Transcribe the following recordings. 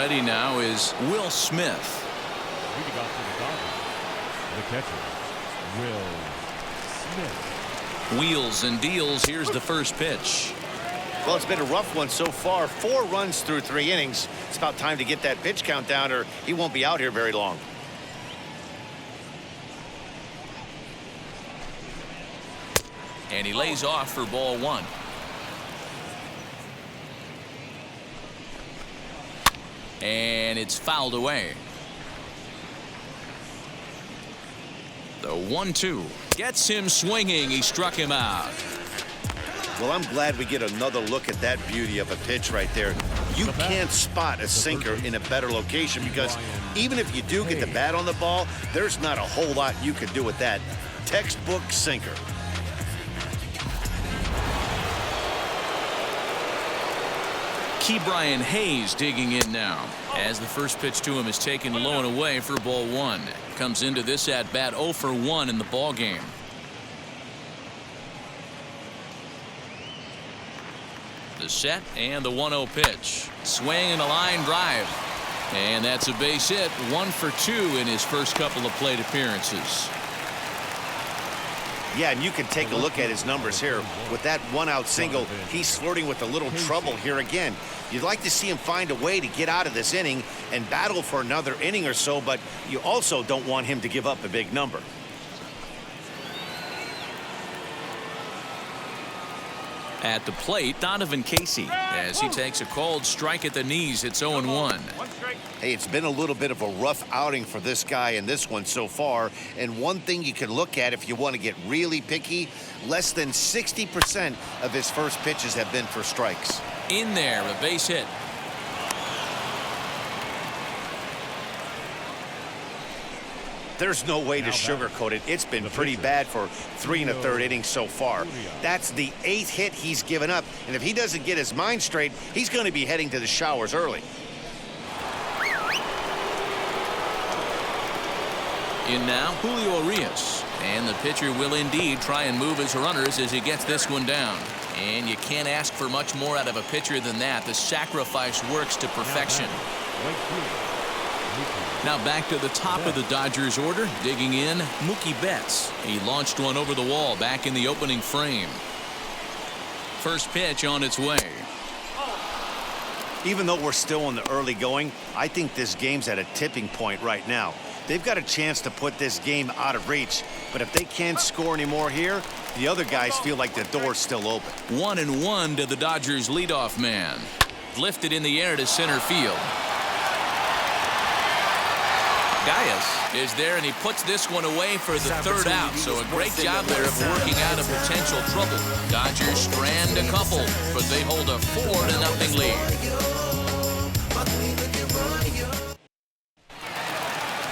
ready now is Will Smith. Leading off for the Dodgers, the catcher, Will Smith. Wheels and deals. Here's the first pitch. Well, it's been a rough one so far. 4 runs through 3 innings. It's about time to get that pitch count down or he won't be out here very long. And he lays off for ball 1. And it's fouled away. The 1-2 gets him swinging. He struck him out. Well, I'm glad we get another look at that beauty of a pitch right there. You can't spot a sinker in a better location because even if you do get the bat on the ball, there's not a whole lot you can do with that. Textbook sinker. Brian Hayes digging in now as the first pitch to him is taken low and away for ball 1. Comes into this at bat 0 for 1 in the ball game. The set and the 1-0 pitch. Swing and a line drive. And that's a base hit. 1 for 2 in his first couple of plate appearances. Yeah, and you can take a look at his numbers here. With that 1-out single, he's flirting with a little trouble here again. You'd like to see him find a way to get out of this inning and battle for another inning or so, but you also don't want him to give up a big number. At the plate, Donovan Casey, as he takes a called strike at the knees. It's 0-1. Hey, it's been a little bit of a rough outing for this guy in this one so far. And one thing you can look at if you want to get really picky, less than 60% of his first pitches have been for strikes. In there, a base hit. There's no way to sugarcoat it. It's been pretty bad for 3 1/3 innings so far. That's the 8th hit he's given up. And if he doesn't get his mind straight, he's going to be heading to the showers early. In now, Julio Urias. And the pitcher will indeed try and move his runners as he gets this one down. And you can't ask for much more out of a pitcher than that. The sacrifice works to perfection. Now back to the top of the Dodgers order. Digging in, Mookie Betts. He launched one over the wall back in the opening frame. First pitch on its way. Even though we're still in the early going, I think this game's at a tipping point right now. They've got a chance to put this game out of reach, but if they can't score any more here, the other guys feel like the door's still open. 1-1 to the Dodgers leadoff man. Lifted in the air to center field. Gaius is there, and he puts this one away for the 3rd out. So a great job there of working out a potential trouble. Dodgers strand a couple, but they hold a 4-0 lead.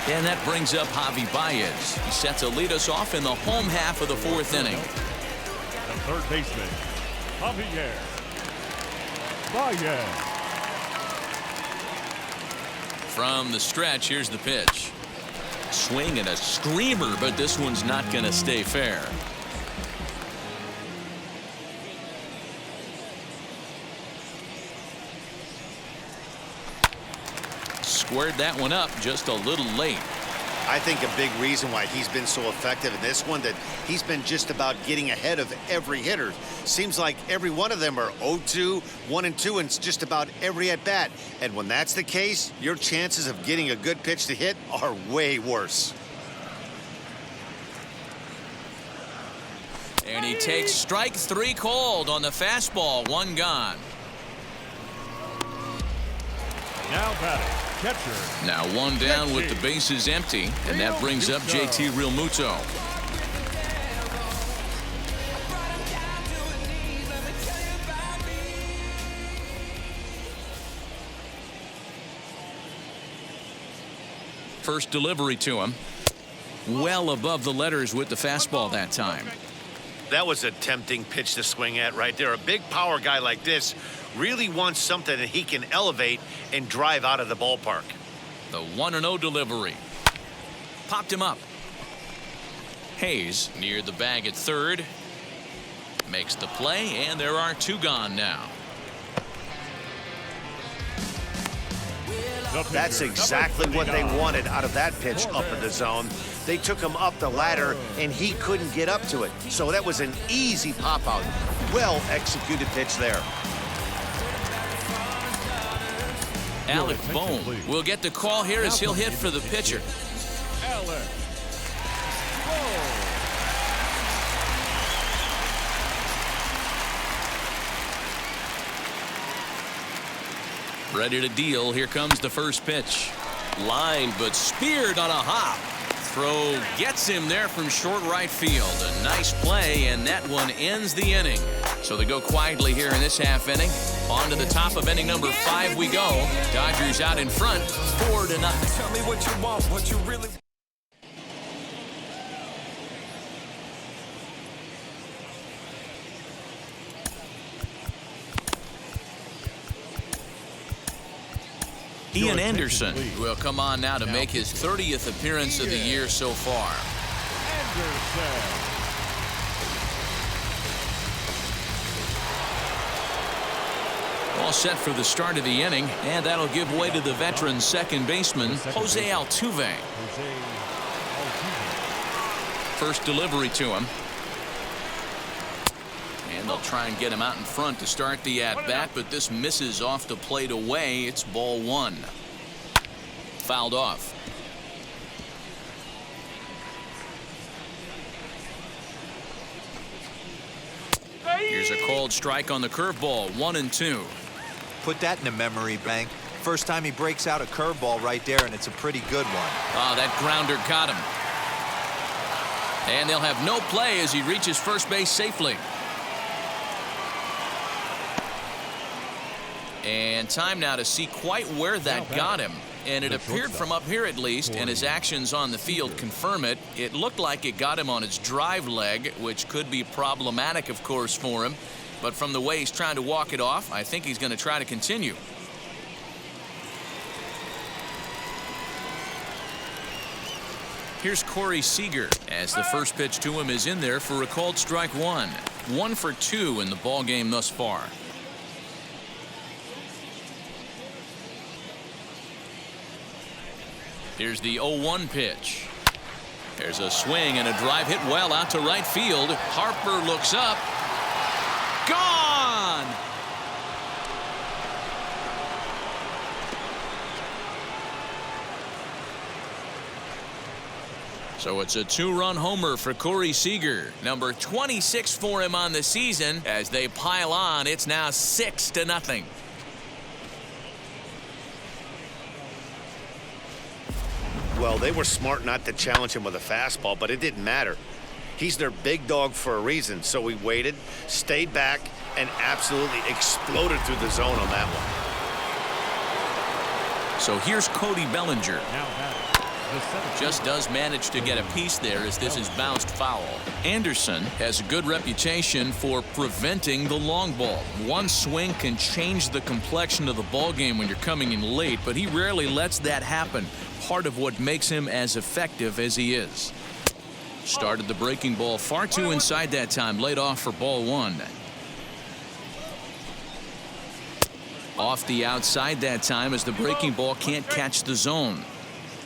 And that brings up Javi Baez. He set to lead us off in the home half of the 4th inning. The third baseman, Javier Baez. From the stretch, here's the pitch. Swing and a screamer, but this one's not going to stay fair. Squared that one up just a little late. I think a big reason why he's been so effective in this one that he's been just about getting ahead of every hitter. Seems like every one of them are 0-2, 1-2, and just about every at bat. And when that's the case, your chances of getting a good pitch to hit are way worse. And he takes strike 3 called on the fastball. 1 gone. Now batting, catcher. Now 1 down with the bases empty, and that brings up JT Realmuto. First delivery to him. Well above the letters with the fastball that time. That was a tempting pitch to swing at right there. A big power guy like this really wants something that he can elevate and drive out of the ballpark. The 1-0 delivery. Popped him up. Hayes near the bag at 3rd. Makes the play, and there are 2 gone now. That's exactly what they wanted out of that pitch up in the zone. They took him up the ladder, and he couldn't get up to it. So that was an easy pop-out. Well-executed pitch there. Alec Bohm will get the call here as he'll hit for the pitcher. Alec Ready to deal. Here comes the first pitch. Line, but speared on a hop. Throw gets him there from short right field. A nice play, and that one ends the inning. So they go quietly here in this half inning. On to the top of inning number 5 we go. Dodgers out in front, 4-0. Tell me what you want, what you really want. Ian Anderson will come on now to make his 30th appearance of the year so far. All set for the start of the inning, and that'll give way to the veteran second baseman, Jose Altuve. First delivery to him. And they'll try and get him out in front to start the at-bat, but this misses off the plate away. It's ball 1. Fouled off. Here's a called strike on the curveball, 1-2. Put that in the memory bank. First time he breaks out a curveball right there, and it's a pretty good one. Oh, that grounder got him. And they'll have no play as he reaches first base safely. And time now to see quite where that got him. And it appeared from up here at least, and his actions on the field confirm it. It looked like it got him on his drive leg, which could be problematic, of course, for him. But from the way he's trying to walk it off, I think he's going to try to continue. Here's Corey Seager as the first pitch to him is in there for a called strike 1. 1 for 2 in the ball game thus far. Here's the 0-1 pitch. There's a swing and a drive hit well out to right field. Harper looks up. Gone! So it's a 2-run homer for Corey Seager. Number 26 for him on the season. As they pile on, it's now 6-0. Well, they were smart not to challenge him with a fastball, but it didn't matter. He's their big dog for a reason, so he waited, stayed back, and absolutely exploded through the zone on that one. So here's Cody Bellinger. Just does manage to get a piece there as this is bounced foul. Anderson has a good reputation for preventing the long ball. One swing can change the complexion of the ball game when you're coming in late, but he rarely lets that happen. Part of what makes him as effective as he is. Started the breaking ball far too inside that time. Laid off for ball 1. Off the outside that time as the breaking ball can't catch the zone.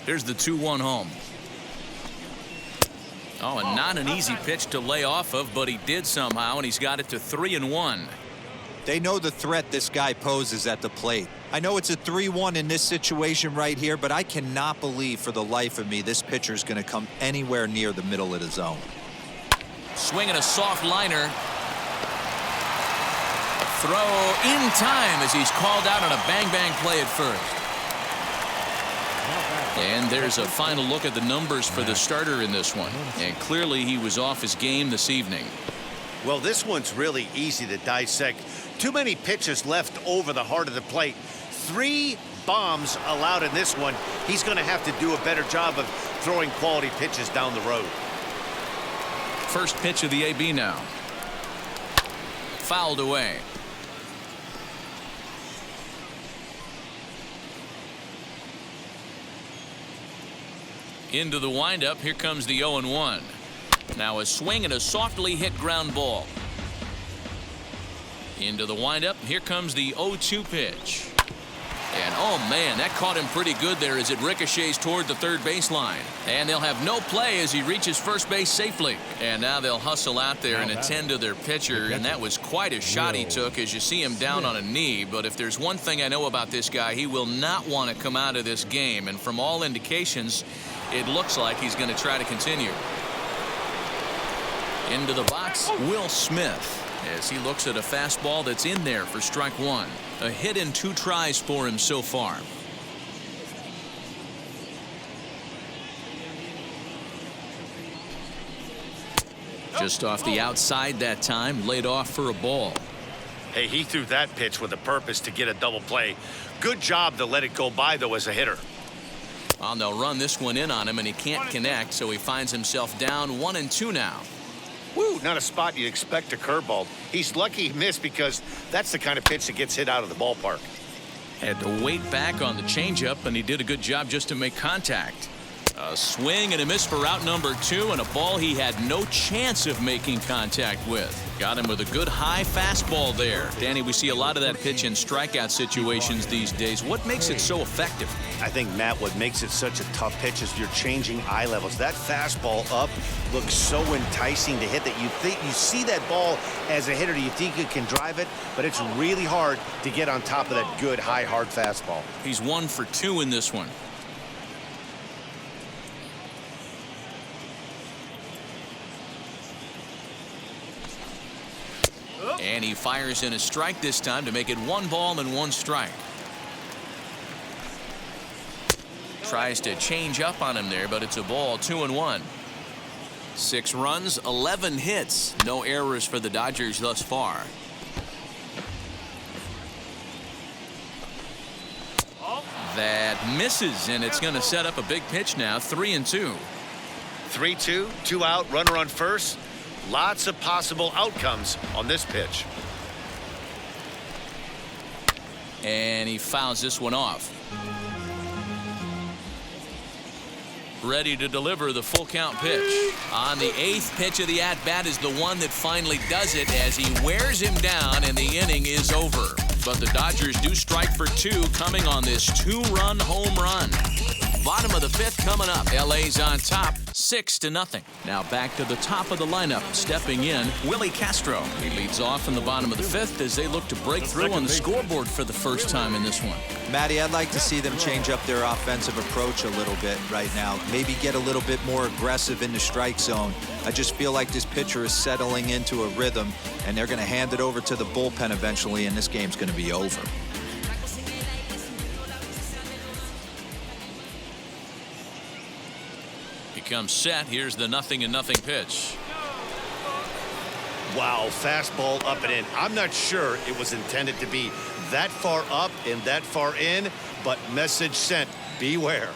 There's the 2-1 home. Oh, and not an easy pitch to lay off of, but he did somehow, and he's got it to 3-1. They know the threat this guy poses at the plate. I know it's a 3-1 in this situation right here, but I cannot believe for the life of me this pitcher is going to come anywhere near the middle of the zone. Swinging a soft liner. Throw in time as he's called out on a bang-bang play at first. And there's a final look at the numbers for the starter in this one. And clearly he was off his game this evening. Well, this one's really easy to dissect. Too many pitches left over the heart of the plate. 3 bombs allowed in this one. He's going to have to do a better job of throwing quality pitches down the road. First pitch of the AB now. Fouled away. Into the windup. Here comes the 0-1. Now a swing and a softly hit ground ball. Into the windup. Here comes the 0-2 pitch. And Oh, man, that caught him pretty good there as it ricochets toward the third baseline. And they'll have no play as he reaches first base safely. And now they'll hustle out there and attend to their pitcher, and that was quite a shot he took as you see him down on a knee. But if there's one thing I know about this guy, he will not want to come out of this game. And from all indications, it looks like he's going to try to continue. Into the box, Will Smith, as he looks at a fastball that's in there for strike one. A hit in 2 tries for him so far. Just off the outside that time, laid off for a ball. Hey, he threw that pitch with a purpose to get a double play. Good job to let it go by, though, as a hitter. Well, they'll run this one in on him, and he can't connect, so he finds himself down 1-2 now. Woo, not a spot you'd expect a curveball. He's lucky he missed because that's the kind of pitch that gets hit out of the ballpark. Had to wait back on the changeup, and he did a good job just to make contact. A swing and a miss for out number 2, and a ball he had no chance of making contact with. Got him with a good high fastball there. Danny, we see a lot of that pitch in strikeout situations these days. What makes it so effective? I think, Matt, what makes it such a tough pitch is you're changing eye levels. That fastball up looks so enticing to hit that you see that ball as a hitter, you think you can drive it, but it's really hard to get on top of that good, high, hard fastball. He's 1 for 2 in this one. And he fires in a strike this time to make it 1 ball and 1 strike. Tries to change up on him there, but it's a ball. 2-1. 6 runs, 11 hits. No errors for the Dodgers thus far. That misses, and it's going to set up a big pitch now. 3-2. 3-2, 2 out, runner on first. Lots of possible outcomes on this pitch. And he fouls this one off. Ready to deliver the full count pitch. On the 8th pitch of the at-bat is the one that finally does it as he wears him down, and the inning is over. But the Dodgers do strike for 2 coming on this 2-run home run. Bottom of the 5th coming up. LA's on top 6-0. Now back to the top of the lineup. Stepping in, Willie Castro. He leads off in the bottom of the 5th as they look to break through on the scoreboard for the first time in this one. Matty, I'd like to see them change up their offensive approach a little bit right now. Maybe get a little bit more aggressive in the strike zone. I just feel like this pitcher is settling into a rhythm, and they're going to hand it over to the bullpen eventually, and this game's going to be over. Comes set. Here's the 0-0 pitch. Wow, fastball up and in. I'm not sure it was intended to be that far up and that far in, but message sent. Beware.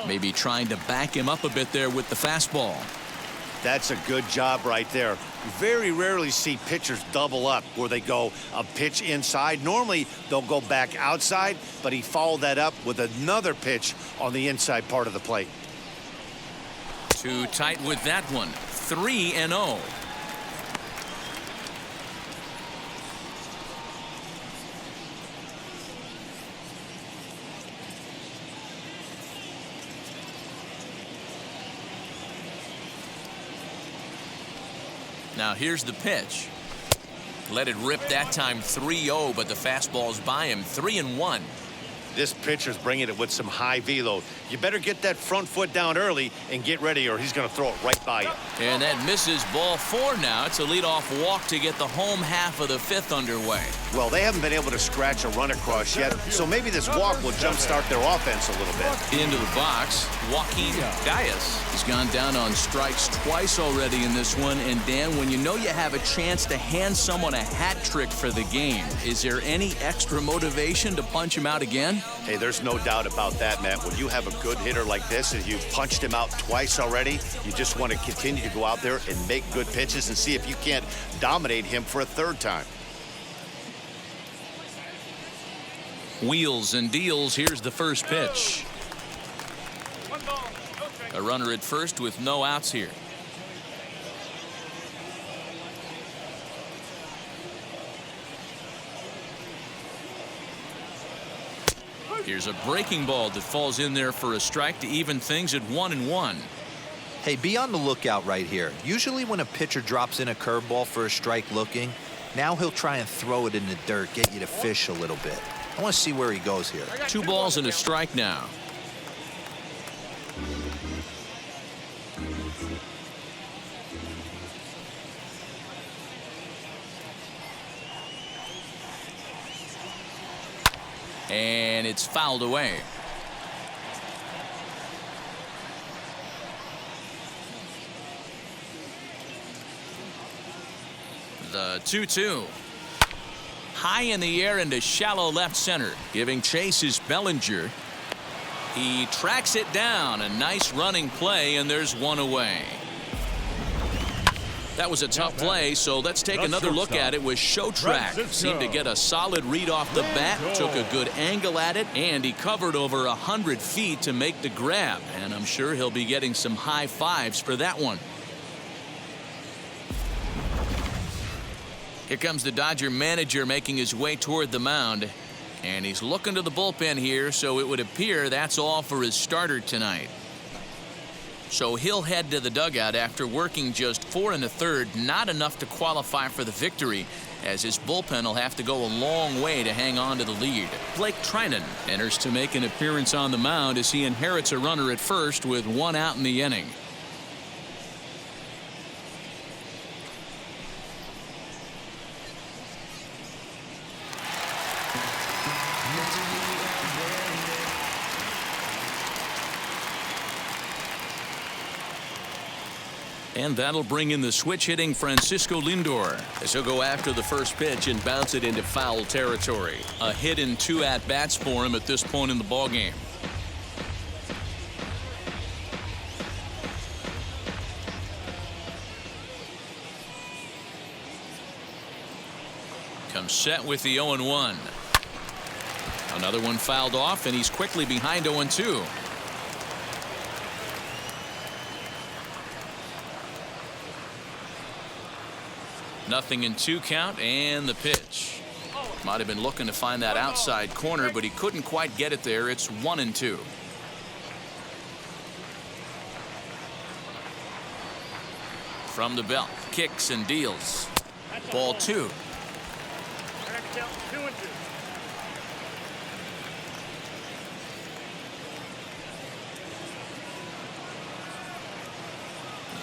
Maybe trying to back him up a bit there with the fastball. That's a good job right there. Very rarely see pitchers double up where they go a pitch inside. Normally they'll go back outside, but he followed that up with another pitch on the inside part of the plate. Too tight with that one. 3-0. Now here's the pitch. Let it rip that time. 3-0, but the fastball's by him. 3-1. This pitcher's bringing it with some high velo. You better get that front foot down early and get ready, or he's going to throw it right by you. And that misses. Ball 4 now. It's a leadoff walk to get the home half of the 5th underway. Well, they haven't been able to scratch a run across yet, so maybe this walk will jumpstart their offense a little bit. Into the box, Joaquin Gaius. He's gone down on strikes twice already in this one. And Dan, when you know you have a chance to hand someone a hat trick for the game, is there any extra motivation to punch him out again? Hey, there's no doubt about that, Matt. When you have a good hitter like this and you've punched him out twice already, you just want to continue to go out there and make good pitches and see if you can't dominate him for a 3rd time. Wheels and deals. Here's the first pitch. A runner at first with no outs here. Here's a breaking ball that falls in there for a strike to even things at 1-1. Hey, be on the lookout right here. Usually when a pitcher drops in a curveball for a strike looking, now he'll try and throw it in the dirt, get you to fish a little bit. I want to see where he goes here. 2 balls and a strike now. And it's fouled away. The 2-2. High in the air into shallow left center. Giving chase is Bellinger. He tracks it down. A nice running play, and there's one away. That was a tough play, so let's take another look at it with Showtrack. Seemed to get a solid read off the bat, took a good angle at it, and he covered over 100 feet to make the grab. And I'm sure he'll be getting some high fives for that one. Here comes the Dodger manager making his way toward the mound. And he's looking to the bullpen here, so it would appear that's all for his starter tonight. So he'll head to the dugout after working just 4 1/3, not enough to qualify for the victory, as his bullpen will have to go a long way to hang on to the lead. Blake Trinan enters to make an appearance on the mound as he inherits a runner at first with 1 out in the inning. And that'll bring in the switch-hitting Francisco Lindor, as he'll go after the first pitch and bounce it into foul territory. A hit in 2 at-bats for him at this point in the ballgame. Comes set with the 0-1. Another one fouled off, and he's quickly behind 0-2. Nothing in 2 count, and the pitch. Might have been looking to find that outside corner, but he couldn't quite get it there. It's 1-2. From the belt, kicks and deals. Ball 2.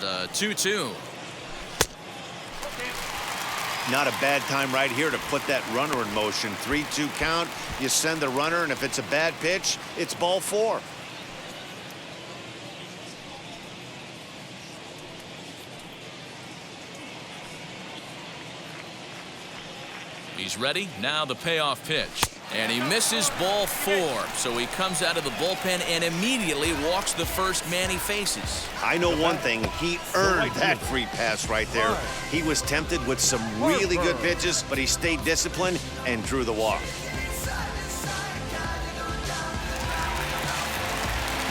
The 2-2. Not a bad time right here to put that runner in motion. 3-2 count. You send the runner, and if it's a bad pitch, it's ball 4. He's ready. Now the payoff pitch. And he misses ball 4. So he comes out of the bullpen and immediately walks the first man he faces. I know one thing. He earned that free pass right there. He was tempted with some really good pitches, but he stayed disciplined and drew the walk.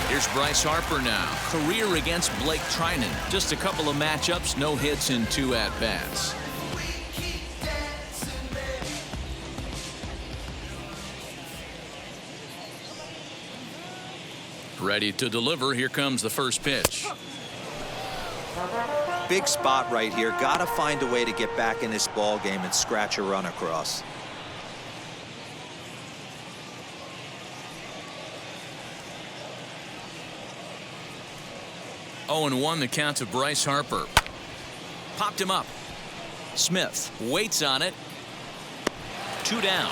Here's Bryce Harper now. Career against Blake Trinan. Just a couple of matchups, no hits in 2 at-bats. Ready to deliver. Here comes the first pitch. Big spot right here. Got to find a way to get back in this ball game and scratch a run across. Oh, and 1 the count to Bryce Harper. Popped him up. Smith waits on it. 2 down.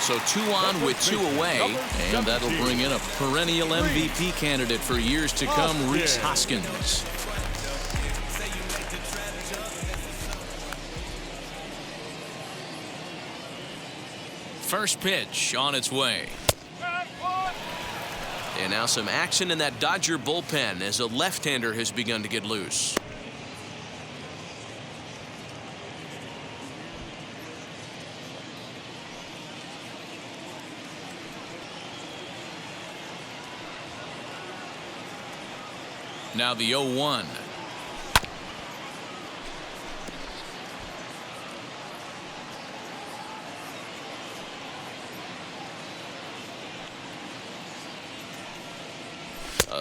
So 2 on with 2 away, and that'll bring in a perennial MVP candidate for years to come, Rhys Hoskins. First pitch on its way. And now some action in that Dodger bullpen as a left-hander has begun to get loose. Now the 0-1.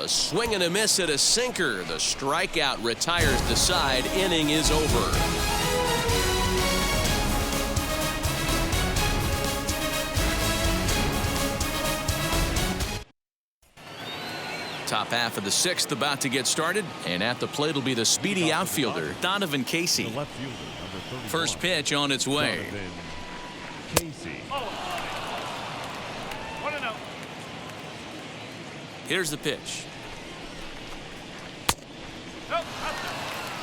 A swing and a miss at a sinker. The strikeout retires the side. Inning is over. Top half of the sixth about to get started, and at the plate will be the speedy outfielder Donovan Casey. The left fielder, number 31. First pitch on its way. Donovan Casey. Here's the pitch.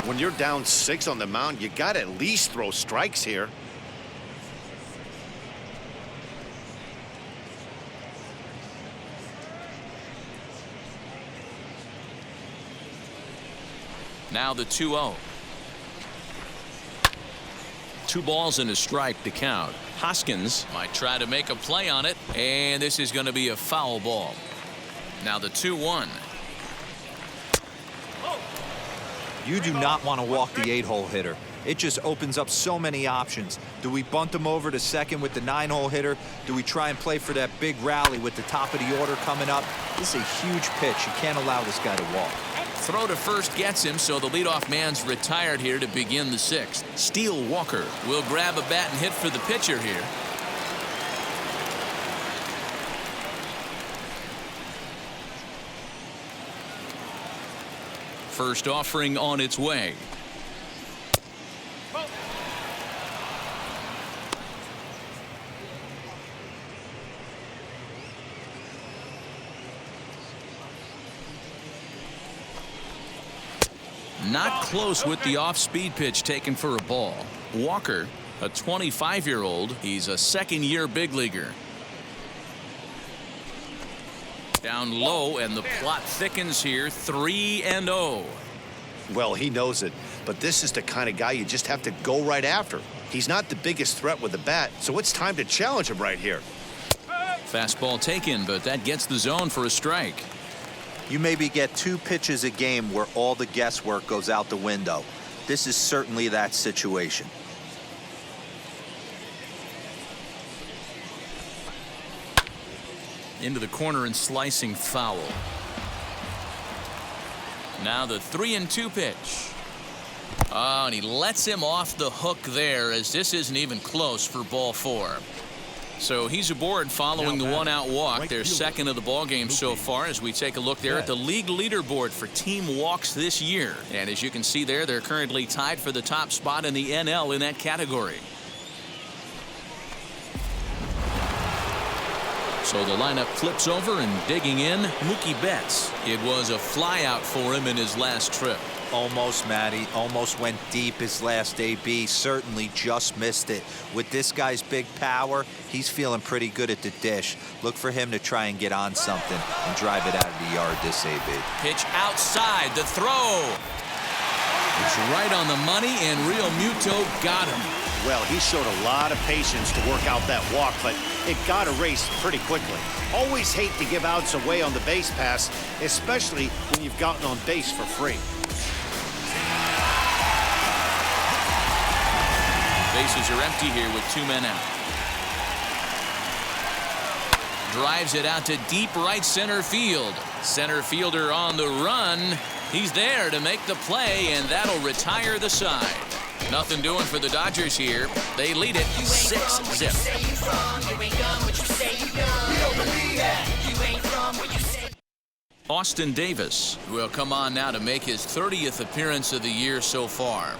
When you're down 6 on the mound, you got to at least throw strikes here. Now the 2-0. 2 balls and a strike to count. Hoskins might try to make a play on it, and this is going to be a foul ball. Now the 2-1. You do not want to walk the 8-hole hitter. It just opens up so many options. Do we bunt him over to second with the 9-hole hitter? Do we try and play for that big rally with the top of the order coming up? This is a huge pitch. You can't allow this guy to walk. Throw to first gets him, so the leadoff man's retired here to begin the 6th. Steele Walker will grab a bat and hit for the pitcher here. First offering on its way. Not close with the off-speed pitch taken for a ball. Walker, a 25-year-old, he's a second-year big leaguer. Down low, and the plot thickens here. 3-0. Well, he knows it, but this is the kind of guy you just have to go right after. He's not the biggest threat with the bat, so it's time to challenge him right here. Fastball taken, but that gets the zone for a strike. You maybe get 2 pitches a game where all the guesswork goes out the window. This is certainly that situation. Into the corner and slicing foul. Now the 3-2 pitch. Oh, and he lets him off the hook there, as this isn't even close for ball 4. So he's aboard following the 1-out walk. Their second of the ball game so far, as we take a look there at the league leaderboard for team walks this year. And as you can see there, they're currently tied for the top spot in the NL in that category. So the lineup flips over, and digging in, Mookie Betts. It was a flyout for him in his last trip. Almost, Matty. Almost went deep his last AB. Certainly just missed it. With this guy's big power, he's feeling pretty good at the dish. Look for him to try and get on something and drive it out of the yard this AB. Pitch outside. The throw. It's right on the money, and Real Muto got him. Well, he showed a lot of patience to work out that walk, but it got erased pretty quickly. Always hate to give outs away on the base pass, especially when you've gotten on base for free. Bases are empty here with 2 men out. Drives it out to deep right center field. Center fielder on the run. He's there to make the play, and that'll retire the side. Nothing doing for the Dodgers here. They lead it 6-0. Austin Davis will come on now to make his 30th appearance of the year so far.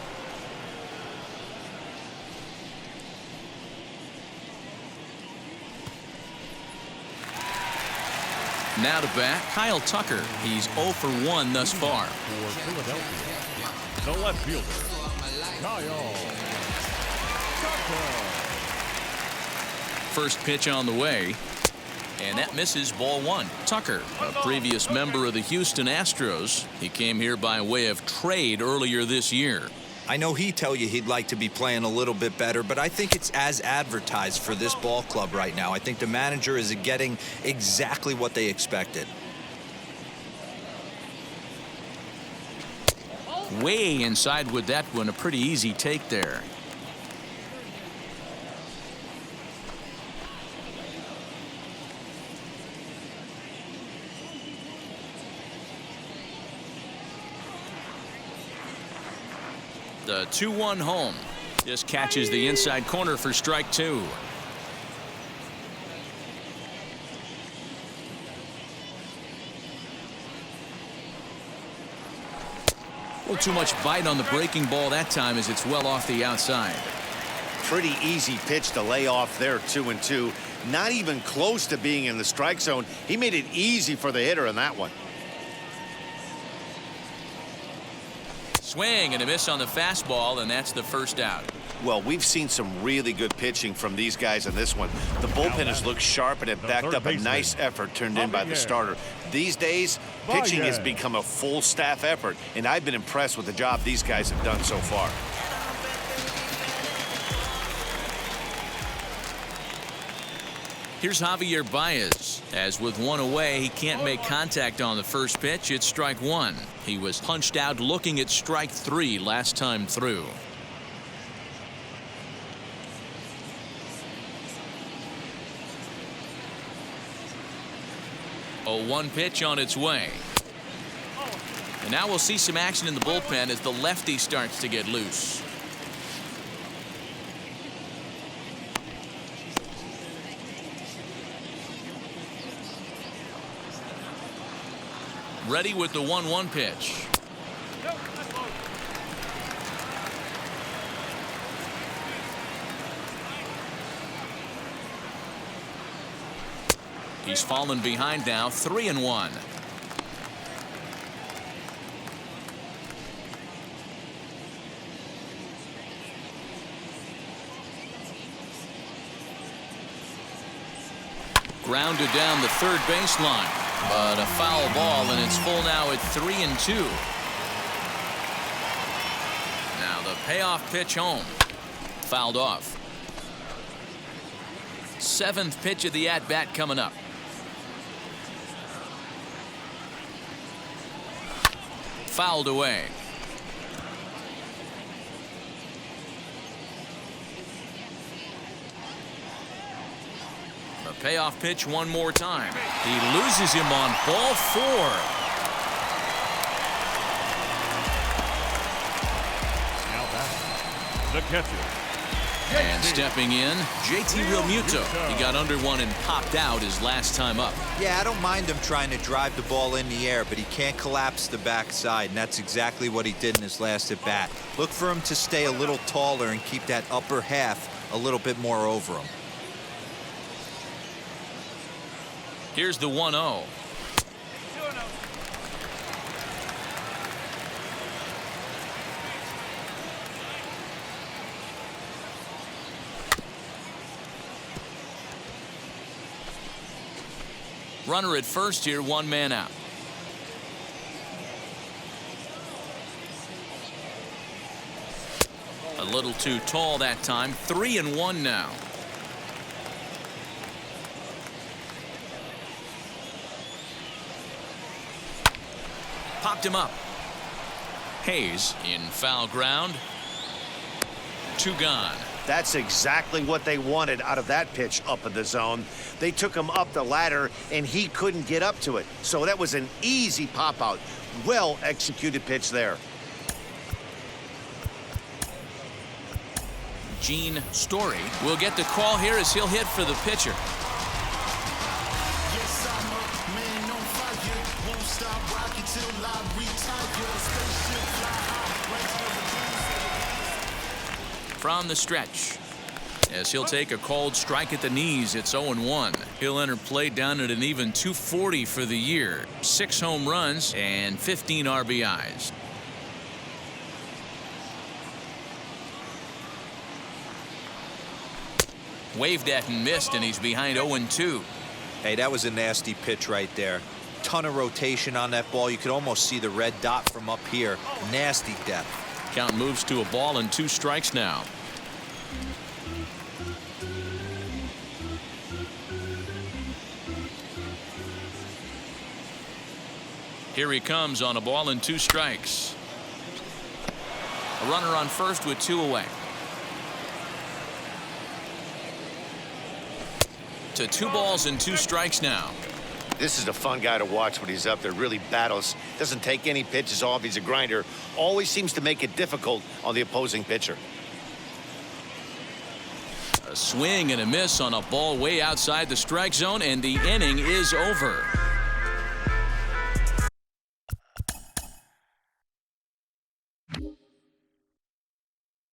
Now to bat, Kyle Tucker. He's 0 for 1 thus far. For Philadelphia, the left fielder, Kyle Tucker. First pitch on the way, and that misses ball 1. Tucker, a previous member of the Houston Astros. He came here by way of trade earlier this year. I know he'd tell you he'd like to be playing a little bit better, but I think it's as advertised for this ball club right now. I think the manager is getting exactly what they expected. Way inside with that one. A pretty easy take there. The 2-1 home. Just catches the inside corner for strike 2. A little too much bite on the breaking ball that time as it's well off the outside. Pretty easy pitch to lay off there, 2-2. Not even close to being in the strike zone. He made it easy for the hitter in that one. Swing and a miss on the fastball, and that's the first out. Well, we've seen some really good pitching from these guys in this one. The bullpen has looked sharp, and it backed up a nice effort turned in by the starter. These days, pitching has become a full staff effort, and I've been impressed with the job these guys have done so far. Here's Javier Baez. As with one away, he can't make contact on the first pitch. It's strike 1. He was punched out looking at strike 3 last time through. 0-1 pitch on its way. And now we'll see some action in the bullpen as the lefty starts to get loose. Ready with the 1-1 pitch. He's fallen behind now, 3-1. Grounded down the third baseline, but a foul ball, and it's full now at 3-2. Now the payoff pitch home, fouled off. 7th pitch of the at-bat coming up. Fouled away. The payoff pitch one more time. He loses him on ball 4. Now back, the catcher. And stepping in, JT Realmuto. He got under one and popped out his last time up. Yeah, I don't mind him trying to drive the ball in the air, but he can't collapse the backside, and that's exactly what he did in his last at bat. Look for him to stay a little taller and keep that upper half a little bit more over him. Here's the 1-0. Runner at first here, 1 man out. A little too tall that time. 3-1 now. Popped him up. Hayes in foul ground. 2 gone. That's exactly what they wanted out of that pitch up in the zone. They took him up the ladder, and he couldn't get up to it. So that was an easy pop-out. Well-executed pitch there. Gene Story will get the call here as he'll hit for the pitcher. From the stretch, as he'll take a cold strike at the knees, it's 0-1. He'll enter play down at an even 240 for the year. 6 home runs and 15 RBIs. Waved at and missed, and he's behind 0-2. Hey, that was a nasty pitch right there. Ton of rotation on that ball. You could almost see the red dot from up here. Nasty depth. Count moves to a ball and 2 strikes now. Here he comes on a ball and 2 strikes. A runner on first with 2 away. To 2 balls and 2 strikes now. This is a fun guy to watch when he's up there. Really battles. Doesn't take any pitches off. He's a grinder. Always seems to make it difficult on the opposing pitcher. A swing and a miss on a ball way outside the strike zone, and the inning is over.